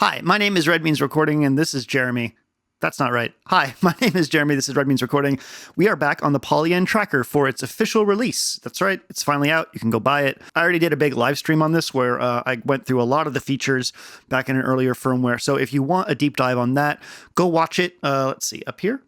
Hi, my name is Red Means Recording, and this is Jeremy. That's not right. Hi, my name is Jeremy. This is Red Means Recording. We are back on the Polyend Tracker for its official release. That's right. It's finally out. You can go buy it. I already did a big live stream on this where I went through a lot of the features back in an earlier firmware. So if you want a deep dive on that, go watch it. Let's see, up here?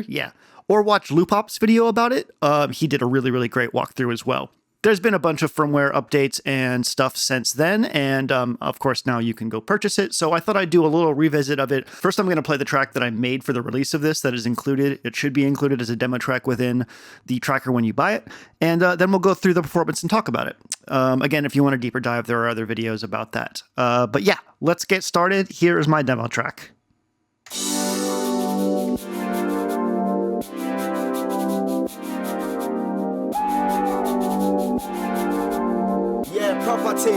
Yeah. Or watch Loopop's video about it. He did a really, really great walkthrough as well. There's been a bunch of firmware updates and stuff since then, and of course now you can go purchase it, so I thought I'd do a little revisit of it. First I'm going to play the track that I made for the release of this that is included. It should be included as a demo track within the tracker when you buy it, and then we'll go through the performance and talk about it. Again, if you want a deeper dive, there are other videos about that. But yeah, let's get started. Here is my demo track. Property.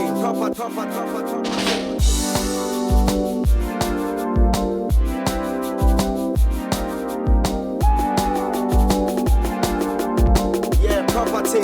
Yeah, property.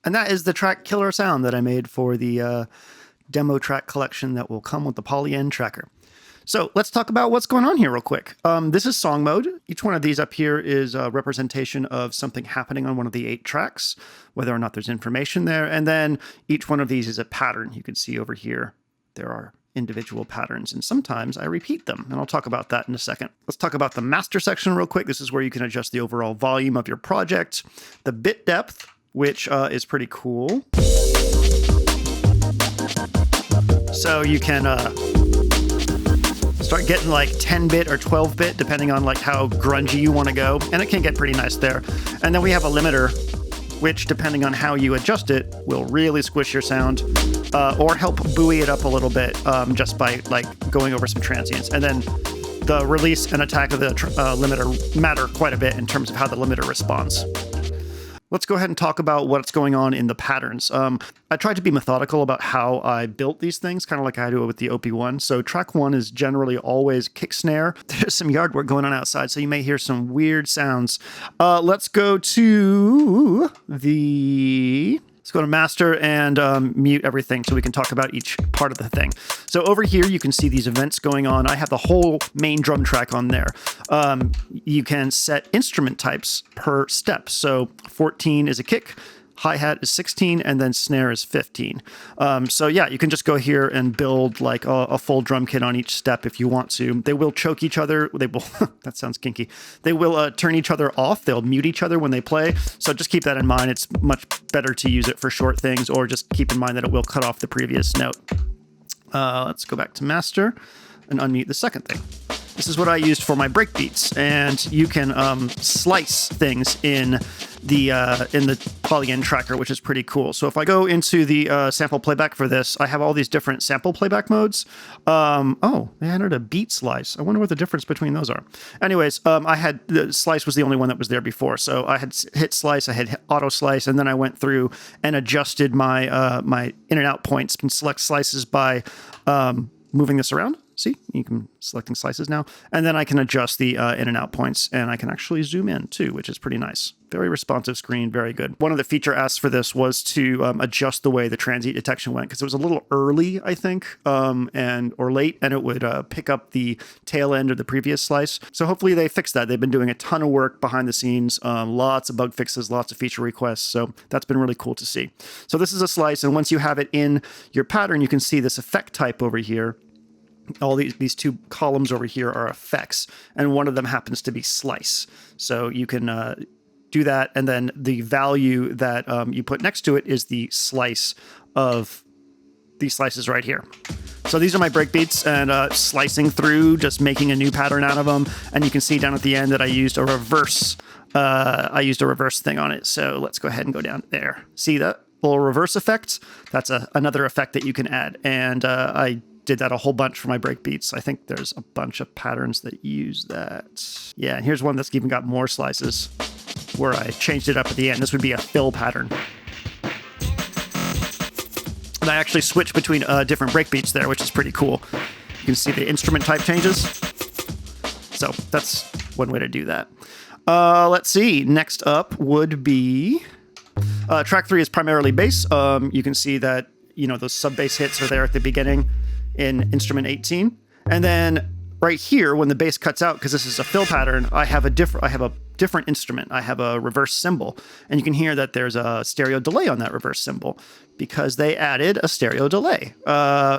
And that is the track killer sound that I made for the demo track collection that will come with the Polyend Tracker. So let's talk about what's going on here real quick. This is song mode. Each one of these up here is a representation of something happening on one of the 8 tracks, whether or not there's information there. And then each one of these is a pattern. You can see over here, there are individual patterns, and sometimes I repeat them, and I'll talk about that in a second. Let's talk about the master section real quick. This is where you can adjust the overall volume of your project, the bit depth, which is pretty cool. So you can start getting like 10-bit or 12-bit, depending on like how grungy you want to go, and it can get pretty nice there. And then we have a limiter, which, depending on how you adjust it, will really squish your sound or help buoy it up a little bit just by like going over some transients. And then the release and attack of the limiter matter quite a bit in terms of how the limiter responds. Let's go ahead and talk about what's going on in the patterns. I tried to be methodical about how I built these things, kind of like I do it with the OP1. So track 1 is generally always kick snare. There's some yard work going on outside, so you may hear some weird sounds. Let's go to Let's go to master and mute everything so we can talk about each part of the thing. So over here, you can see these events going on. I have the whole main drum track on there. You can set instrument types per step. So 14 is a kick, hi-hat is 16, and then snare is 15. So yeah, you can just go here and build like a full drum kit on each step if you want to. They will choke each other. They will, that sounds kinky. They will turn each other off. They'll mute each other when they play. So just keep that in mind. It's much better to use it for short things, or just keep in mind that it will cut off the previous note. Let's go back to master and unmute the second thing. This is what I used for my breakbeats, and you can slice things in the Polyend Tracker, which is pretty cool. So if I go into the sample playback for this, I have all these different sample playback modes. Oh, they added a beat slice. I wonder what the difference between those are. Anyways, I had the slice was the only one that was there before. So I had hit slice, I had hit auto slice, and then I went through and adjusted my my in and out points. You can select slices by moving this around. See, you can selecting slices now, and then I can adjust the in and out points, and I can actually zoom in too, which is pretty nice. Very responsive screen, very good. One of the feature asks for this was to adjust the way the transient detection went, because it was a little early, I think, or late, and it would pick up the tail end of the previous slice. So hopefully they fixed that. They've been doing a ton of work behind the scenes, lots of bug fixes, lots of feature requests. So that's been really cool to see. So this is a slice, and once you have it in your pattern, you can see this effect type over here. All these 2 columns over here are effects, and one of them happens to be slice. So you can do that, and then the value that you put next to it is the slice of these slices right here. So these are my breakbeats, and slicing through, just making a new pattern out of them. And you can see down at the end that I used a reverse. I used a reverse thing on it. So let's go ahead and go down there. See that little reverse effect? That's another effect that you can add, and I did that a whole bunch for my breakbeats. I think there's a bunch of patterns that use that. Yeah, and here's one that's even got more slices where I changed it up at the end. This would be a fill pattern. And I actually switched between different breakbeats there, which is pretty cool. You can see the instrument type changes. So that's one way to do that. Let's see. Next up would be track 3 is primarily bass. You can see that, you know, those sub bass hits are there at the beginning in instrument 18. And then right here, when the bass cuts out, because this is a fill pattern, I have a different instrument. I have a reverse cymbal, and you can hear that there's a stereo delay on that reverse cymbal because they added a stereo delay.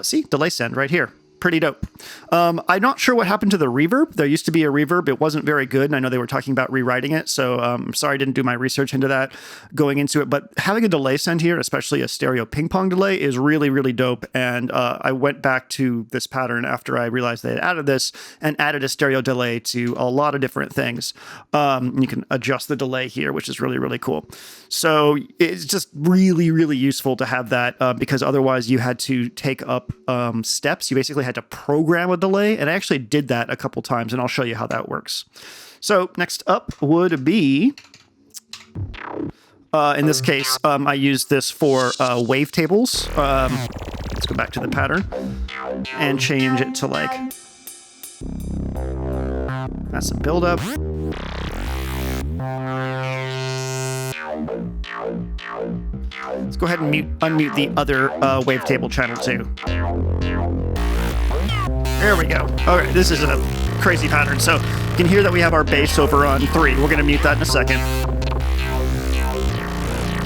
See, delay send right here. Pretty dope. I'm not sure what happened to the reverb. There used to be a reverb. It wasn't very good, and I know they were talking about rewriting it, so I'm sorry I didn't do my research into that going into it, but having a delay send here, especially a stereo ping pong delay, is really, really dope, and I went back to this pattern after I realized they had added this and added a stereo delay to a lot of different things. You can adjust the delay here, which is really, really cool. So it's just really, really useful to have that because otherwise you had to take up steps. You basically had to program a delay, and I actually did that a couple times, and I'll show you how that works. So next up would be, in this case, I used this for wavetables. Let's go back to the pattern and change it to like, that's some buildup. Let's go ahead and unmute the other wavetable channel too. There we go. All right, this is a crazy pattern. So you can hear that we have our bass over on 3. We're going to mute that in a second.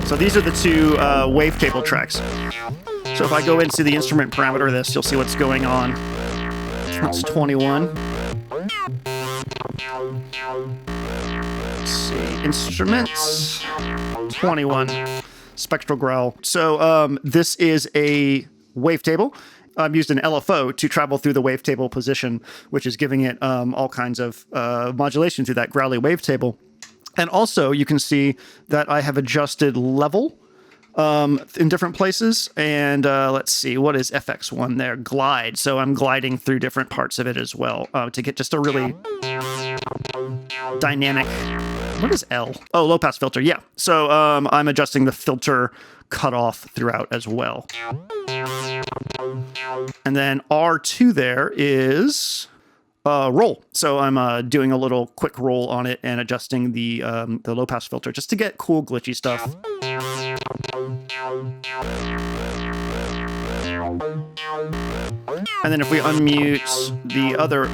So these are the two wavetable tracks. So if I go into the instrument parameter of this, you'll see what's going on. That's 21. Let's see. Instruments. 21. Spectral growl. So this is a wavetable. I've used an LFO to travel through the wavetable position, which is giving it all kinds of modulation through that growly wavetable. And also, you can see that I have adjusted level in different places. And let's see, what is FX1 there? Glide. So I'm gliding through different parts of it as well to get just a really dynamic... What is L? Oh, low pass filter. Yeah. So I'm adjusting the filter cutoff throughout as well. And then R2 there is roll. So I'm doing a little quick roll on it and adjusting the low pass filter just to get cool glitchy stuff. And then if we unmute the other,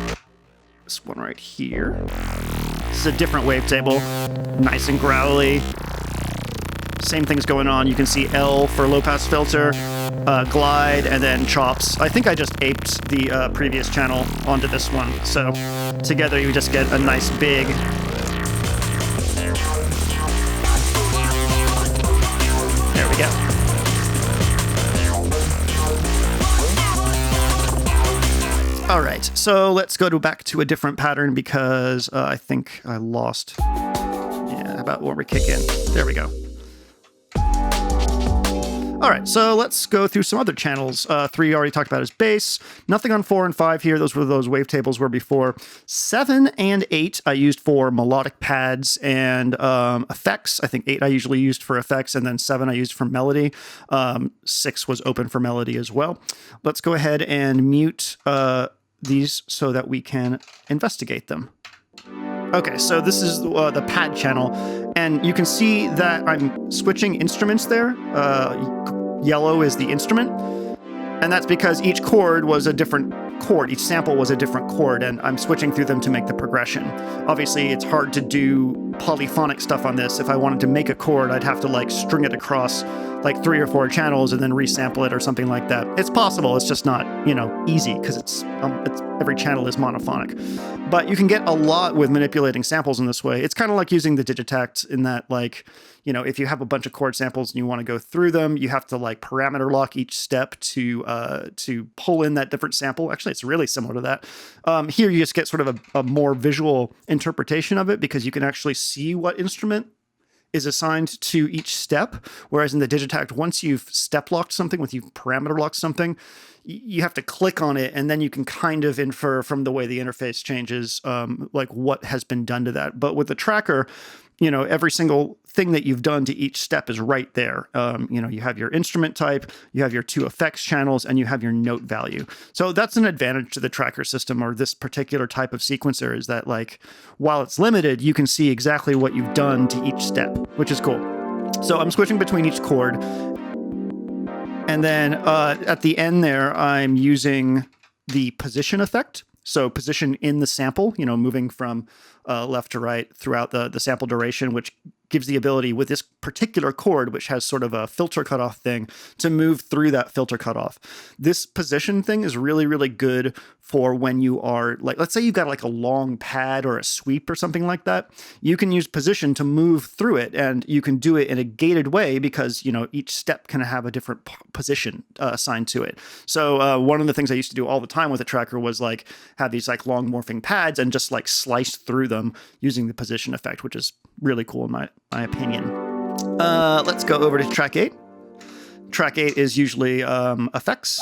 this one right here, this is a different wavetable, nice and growly. Same thing's going on. You can see L for low pass filter, glide, and then chops. I think I just aped the previous channel onto this one. So together you just get a nice big... There we go. All right, so let's go back to a different pattern because I think I lost... Yeah, how about when we kick in? There we go. All right, so let's go through some other channels. 3 already talked about is bass. Nothing on 4 and 5 here. Those were those wavetables were before. 7 and 8 I used for melodic pads and effects. I think 8 I usually used for effects, and then 7 I used for melody. 6 was open for melody as well. Let's go ahead and mute these so that we can investigate them. Okay, so this is the pad channel, and you can see that I'm switching instruments there. Yellow is the instrument, and that's because each chord was a different chord. Each sample was a different chord, and I'm switching through them to make the progression. Obviously, it's hard to do polyphonic stuff on this. If I wanted to make a chord, I'd have to like string it across like 3 or 4 channels and then resample it or something like that. It's possible. It's just not, easy because it's every channel is monophonic. But you can get a lot with manipulating samples in this way. It's kind of like using the Digitact in that, like, if you have a bunch of chord samples and you want to go through them, you have to like parameter lock each step to pull in that different sample. Actually, it's really similar to that. Here, you just get sort of a more visual interpretation of it because you can actually see what instrument is assigned to each step, whereas in the Digitact, once you've step locked something, you've parameter locked something, you have to click on it, and then you can kind of infer from the way the interface changes, like what has been done to that. But with the tracker, every single thing that you've done to each step is right there. You have your instrument type, you have your 2 effects channels, and you have your note value. So that's an advantage to the tracker system or this particular type of sequencer is that, like, while it's limited, you can see exactly what you've done to each step, which is cool. So I'm switching between each chord. And then at the end there, I'm using the position effect. So position in the sample, moving from left to right throughout the sample duration, which gives the ability with this particular chord, which has sort of a filter cutoff thing, to move through that filter cutoff. This position thing is really, really good for when you are, like, let's say you've got like a long pad or a sweep or something like that. You can use position to move through it, and you can do it in a gated way because, each step can have a different position assigned to it. So one of the things I used to do all the time with a tracker was like have these like long morphing pads and just like slice through them using the position effect, which is really cool in my opinion. Let's go over to track 8. Track 8 is usually effects.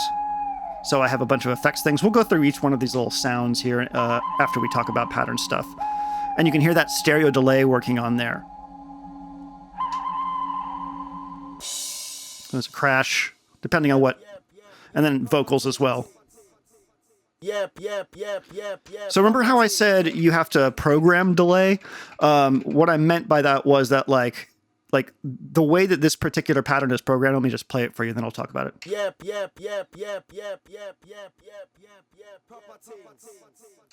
So I have a bunch of effects things. We'll go through each one of these little sounds here after we talk about pattern stuff. And you can hear that stereo delay working on there. There's a crash, depending on what, and then vocals as well. Yep. So remember how I said you have to program delay? What I meant by that was that, like, like the way that this particular pattern is programmed. Let me just play it for you, and then I'll talk about it.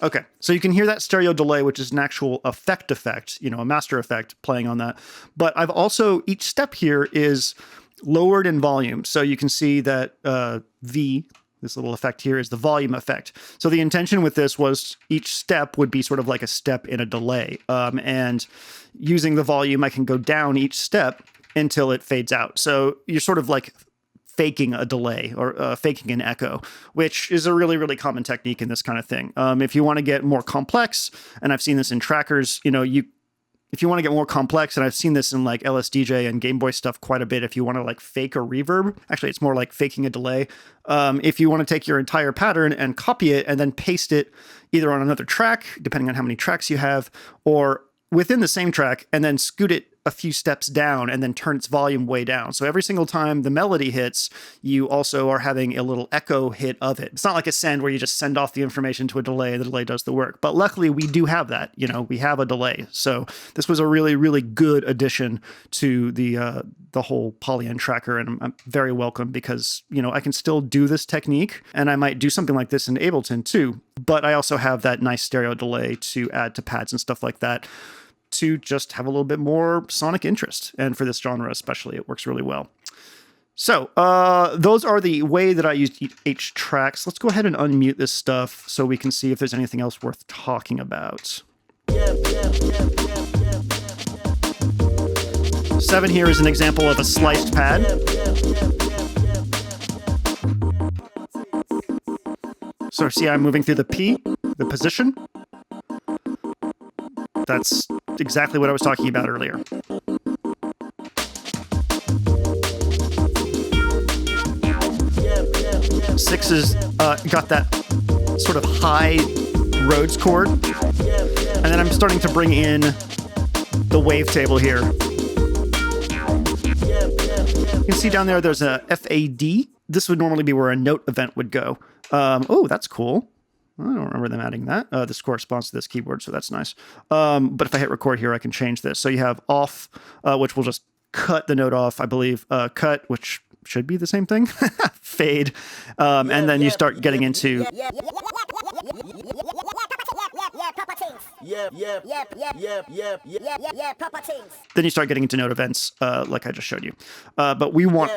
Okay, so you can hear that stereo delay, which is an actual effect, you know, a master effect playing on that. But I've also, each step here is lowered in volume. So you can see that V, this little effect here, is the volume effect. So the intention with this was each step would be sort of like a step in a delay. And using the volume, I can go down each step until it fades out. So you're sort of like faking a delay or faking an echo, which is a really, really common technique in this kind of thing. If you want to get more complex, and I've seen this in trackers, you know, if you want to get more complex, and I've seen this in like LSDJ and Game Boy stuff quite a bit, if you want to like fake a reverb, actually it's more like faking a delay. If you want to take your entire pattern and copy it and then paste it either on another track, depending on how many tracks you have, or within the same track, and then scoot it a few steps down and then turn its volume way down. So every single time the melody hits, you also are having a little echo hit of it. It's not like a send where you just send off the information to a delay and the delay does the work. But luckily we do have that, you know, we have a delay. So this was a really, really good addition to the whole Polyend Tracker, and I'm very welcome because, you know, I can still do this technique, and I might do something like this in Ableton too, but I also have that nice stereo delay to add to pads and stuff like that, to just have a little bit more sonic interest. And for this genre especially, it works really well. So those are the way that I used each tracks. Let's go ahead and unmute this stuff so we can see if there's anything else worth talking about. 7 here is an example of a sliced pad. So see, I'm moving through the P, the position. That's exactly what I was talking about earlier. Six has got that sort of high Rhodes chord. And then I'm starting to bring in the wavetable here. You can see down there, there's a FAD. This would normally be where a note event would go. Oh, that's cool. I don't remember them adding that. This corresponds to this keyboard, so that's nice. But if I hit record here, I can change this. So you have off, which will just cut the note off, I believe. Cut, which should be the same thing. Fade. And then you start getting into... Then you start getting into note events, like I just showed you. But we want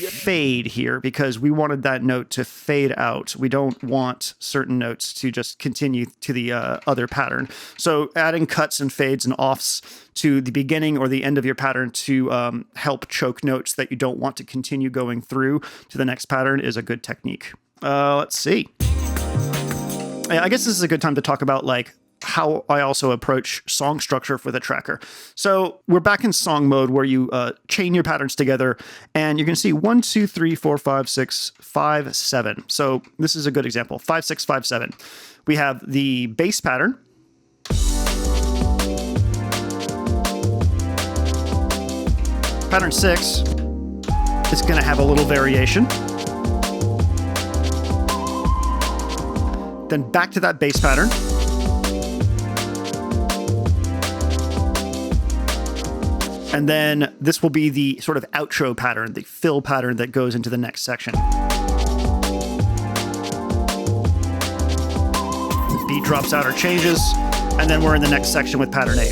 fade here because we wanted that note to fade out. We don't want certain notes to just continue to the other pattern. So adding cuts and fades and offs to the beginning or the end of your pattern to help choke notes that you don't want to continue going through to the next pattern is a good technique. Let's see. I guess this is a good time to talk about like how I also approach song structure for the tracker. So we're back in song mode where you chain your patterns together, and you're going to see 1, 2, 3, 4, 5, 6, 5, 7. So this is a good example. 5, 6, 5, 7. We have the bass pattern. Pattern 6 is going to have a little variation. Then back to that bass pattern. And then this will be the sort of outro pattern, the fill pattern that goes into the next section. The beat drops out or changes, and then we're in the next section with pattern 8.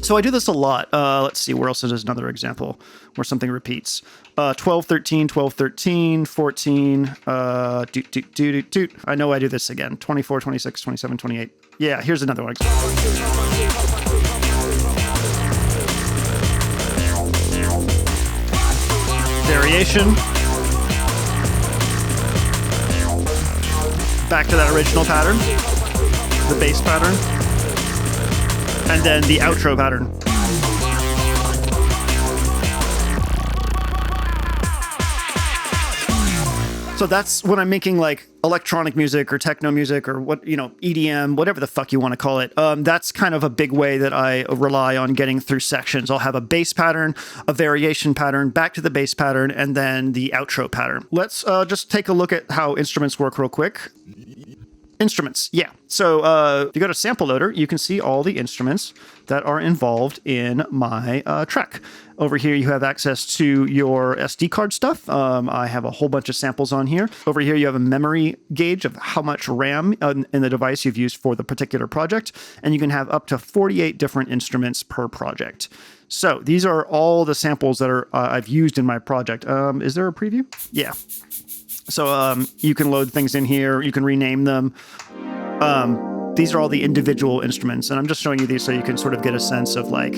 So I do this a lot. Let's see, where else is another example where something repeats? 12, 13, 12, 13, 14, doot, doot, doot, doot, doot. I know I do this again. 24, 26, 27, 28. Yeah, here's another one. Variation. Back to that original pattern, the bass pattern, and then the outro pattern. So that's when I'm making like electronic music or techno music or what, you know, EDM, whatever the fuck you want to call it. That's kind of a big way that I rely on getting through sections. I'll have a bass pattern, a variation pattern, back to the bass pattern, and then the outro pattern. Let's just take a look at how instruments work real quick. Instruments, yeah. So if you go to Sample Loader, you can see all the instruments that are involved in my track. Over here, you have access to your SD card stuff. I have a whole bunch of samples on here. Over here, you have a memory gauge of how much RAM in the device you've used for the particular project, and you can have up to 48 different instruments per project. So these are all the samples that are I've used in my project. Is there a preview? Yeah. So you can load things in here. You can rename them. These are all the individual instruments, and I'm just showing you these so you can sort of get a sense of like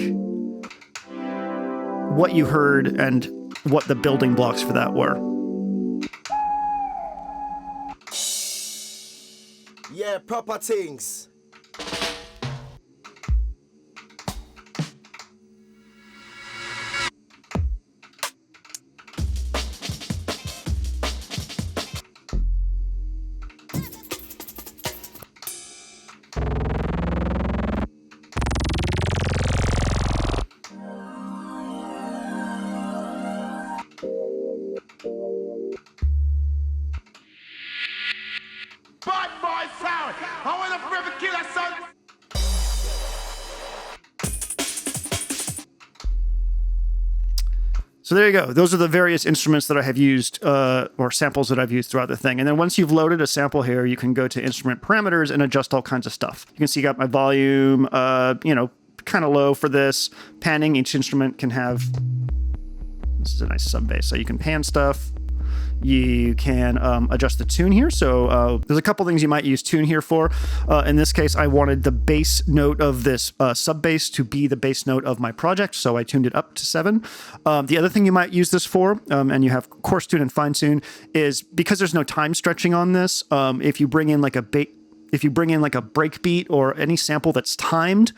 what you heard and what the building blocks for that were. Yeah, proper things. Bad boy sound. I want to forever kill a son. So there you go. Those are the various instruments that I have used or samples that I've used throughout the thing. And then once you've loaded a sample here, you can go to instrument parameters and adjust all kinds of stuff. You can see I got my volume, kind of low for this. Panning, each instrument can have, this is a nice sub bass. So you can pan stuff. You can adjust the tune here. So there's a couple things you might use tune here for. In this case, I wanted the bass note of this sub bass to be the bass note of my project. So I tuned it up to 7. The other thing you might use this for, and you have coarse tune and fine tune, is because there's no time stretching on this, if you bring in like a breakbeat or any sample that's timed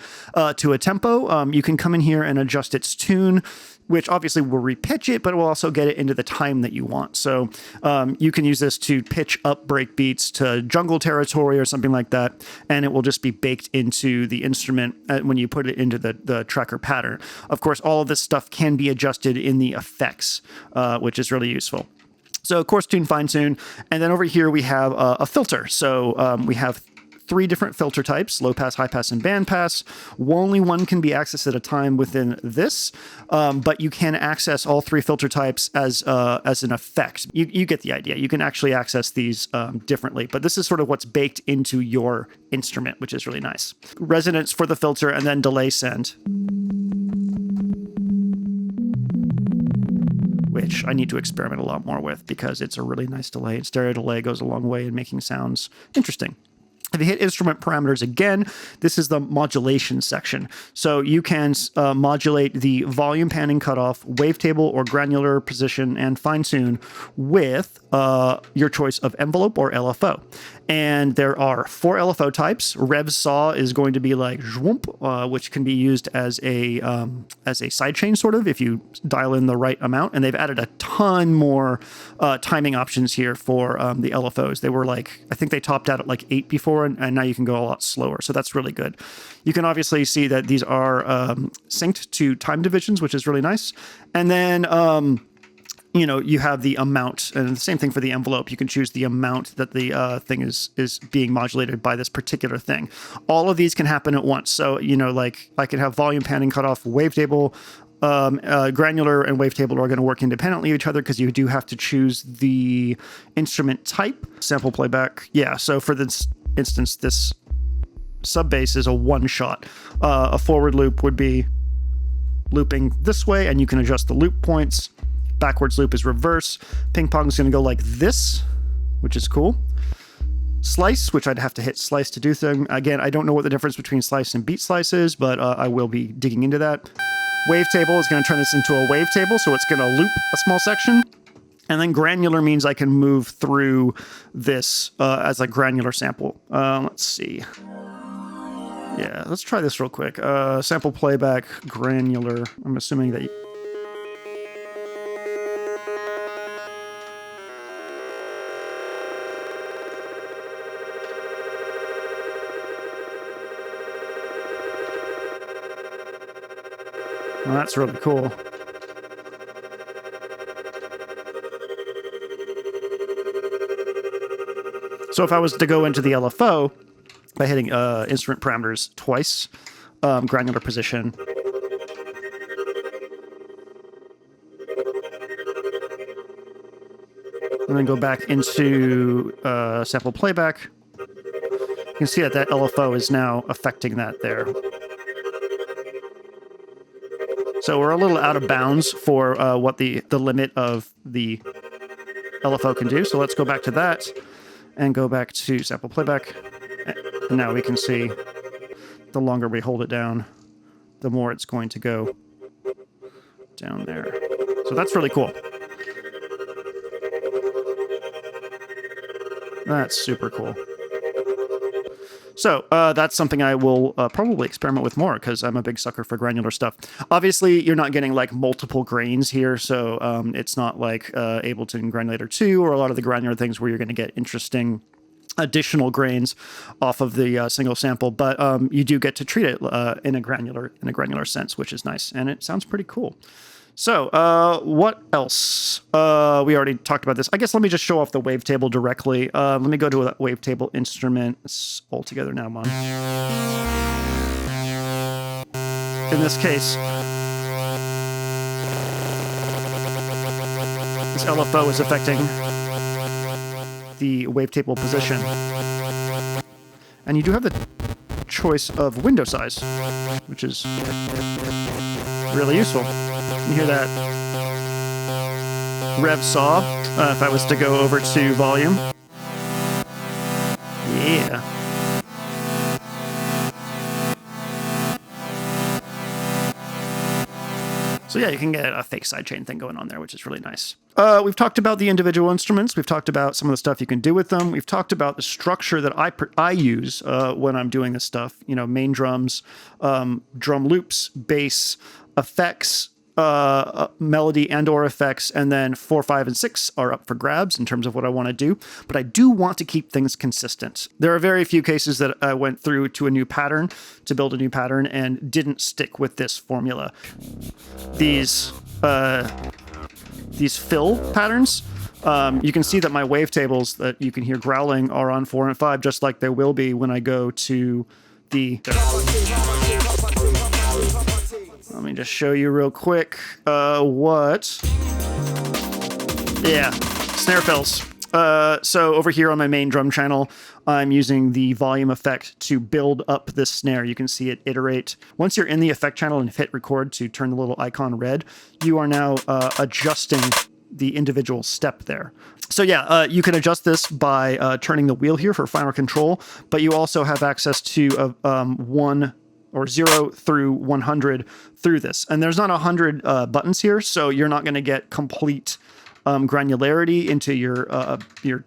to a tempo, you can come in here and adjust its tune, which obviously will repitch it, but it will also get it into the time that you want. So you can use this to pitch up breakbeats to jungle territory or something like that, and it will just be baked into the instrument when you put it into the tracker pattern. Of course, all of this stuff can be adjusted in the effects, which is really useful. So coarse tune, fine tune, and then over here we have a filter. So we have 3 different filter types: low pass, high pass, and band pass. Only one can be accessed at a time within this, but you can access all 3 filter types as an effect. You get the idea. You can actually access these differently, but this is sort of what's baked into your instrument, which is really nice. Resonance for the filter, and then delay send, which I need to experiment a lot more with because it's a really nice delay, and stereo delay goes a long way in making sounds interesting. If you hit instrument parameters again, this is the modulation section. So you can modulate the volume, panning, cutoff, wavetable or granular position, and fine tune with your choice of envelope or LFO. And there are 4 LFO types. Rev saw is going to be like zwoomp, which can be used as a sidechain sort of if you dial in the right amount. And they've added a ton more timing options here for the LFOs. They were like, I think they topped out at like 8 before, and now you can go a lot slower. So that's really good. You can obviously see that these are synced to time divisions, which is really nice. And then you have the amount, and the same thing for the envelope. You can choose the amount that the thing is being modulated by this particular thing. All of these can happen at once. So, like I can have volume, panning, cutoff, wavetable, granular, and wavetable are going to work independently of each other because you do have to choose the instrument type. Sample playback. Yeah. So for this instance, this sub bass is a one shot. A forward loop would be looping this way, and you can adjust the loop points. Backwards loop is reverse. Ping pong is going to go like this, which is cool. Slice, which I'd have to hit slice to do thing. Again, I don't know what the difference between slice and beat slice is, but I will be digging into that. Wavetable is going to turn this into a wavetable, so it's going to loop a small section. And then granular means I can move through this as a granular sample. Let's see. Yeah, let's try this real quick. Sample playback, granular. I'm assuming that... Well, that's really cool. So if I was to go into the LFO by hitting instrument parameters twice, granular position, and then go back into sample playback, you can see that that LFO is now affecting that there. So we're a little out of bounds for what the limit of the LFO can do. So let's go back to that and go back to sample playback. And now we can see the longer we hold it down, the more it's going to go down there. So that's really cool. That's super cool. So that's something I will probably experiment with more because I'm a big sucker for granular stuff. Obviously, you're not getting like multiple grains here, so it's not like Ableton Granulator 2 or a lot of the granular things where you're going to get interesting additional grains off of the single sample, but you do get to treat it in a granular sense, which is nice, and it sounds pretty cool. So, what else? We already talked about this. I guess let me just show off the wavetable directly. Let me go to a wavetable instrument. It's all together now, man. In this case, this LFO is affecting the wavetable position. And you do have the choice of window size, which is really useful. You hear that rev saw if I was to go over to volume. Yeah. So yeah, you can get a fake sidechain thing going on there, which is really nice. We've talked about the individual instruments. We've talked about some of the stuff you can do with them. We've talked about the structure that I use when I'm doing this stuff. You know, main drums, drum loops, bass, effects, melody and or effects, and then 4, 5, and 6 are up for grabs in terms of what I want to do, but I do want to keep things consistent. There are very few cases that I went through to a new pattern, to build a new pattern, and didn't stick with this formula. These fill patterns, you can see that my wavetables that you can hear growling are on 4 and 5, just like they will be when I go to the... Let me just show you real quick what... Yeah, snare fills. So over here on my main drum channel, I'm using the volume effect to build up this snare. You can see it iterate. Once you're in the effect channel and hit record to turn the little icon red, you are now adjusting the individual step there. So yeah, you can adjust this by turning the wheel here for final control, but you also have access to 1 or 0 through 100 through this. And there's not 100 buttons here, so you're not going to get complete granularity into your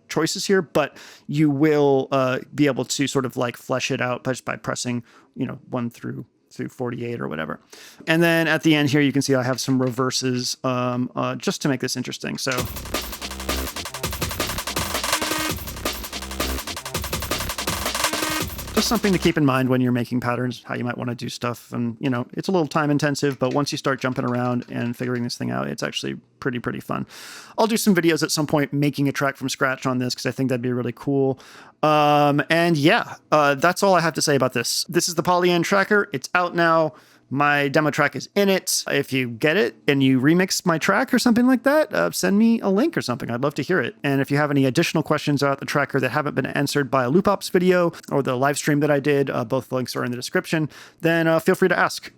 choices here, but you will be able to sort of like flesh it out just by pressing, 1 through 48 or whatever. And then at the end here, you can see I have some reverses just to make this interesting. So just something to keep in mind when you're making patterns, how you might want to do stuff. And, it's a little time intensive, but once you start jumping around and figuring this thing out, it's actually pretty fun. I'll do some videos at some point making a track from scratch on this because I think that'd be really cool. And yeah, that's all I have to say about this. This is the Polyend Tracker. It's out now. My demo track is in it. If you get it and you remix my track or something like that, send me a link or something. I'd love to hear it. And if you have any additional questions about the tracker that haven't been answered by a Loop Ops video or the live stream that I did, both links are in the description, then feel free to ask.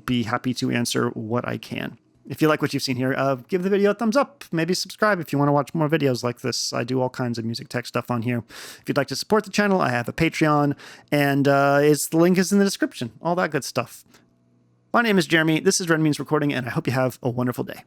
Be happy to answer what I can. If you like what you've seen here, give the video a thumbs up. Maybe subscribe if you want to watch more videos like this. I do all kinds of music tech stuff on here. If you'd like to support the channel, I have a Patreon, and the link is in the description. All that good stuff. My name is Jeremy. This is Red Means Recording, and I hope you have a wonderful day.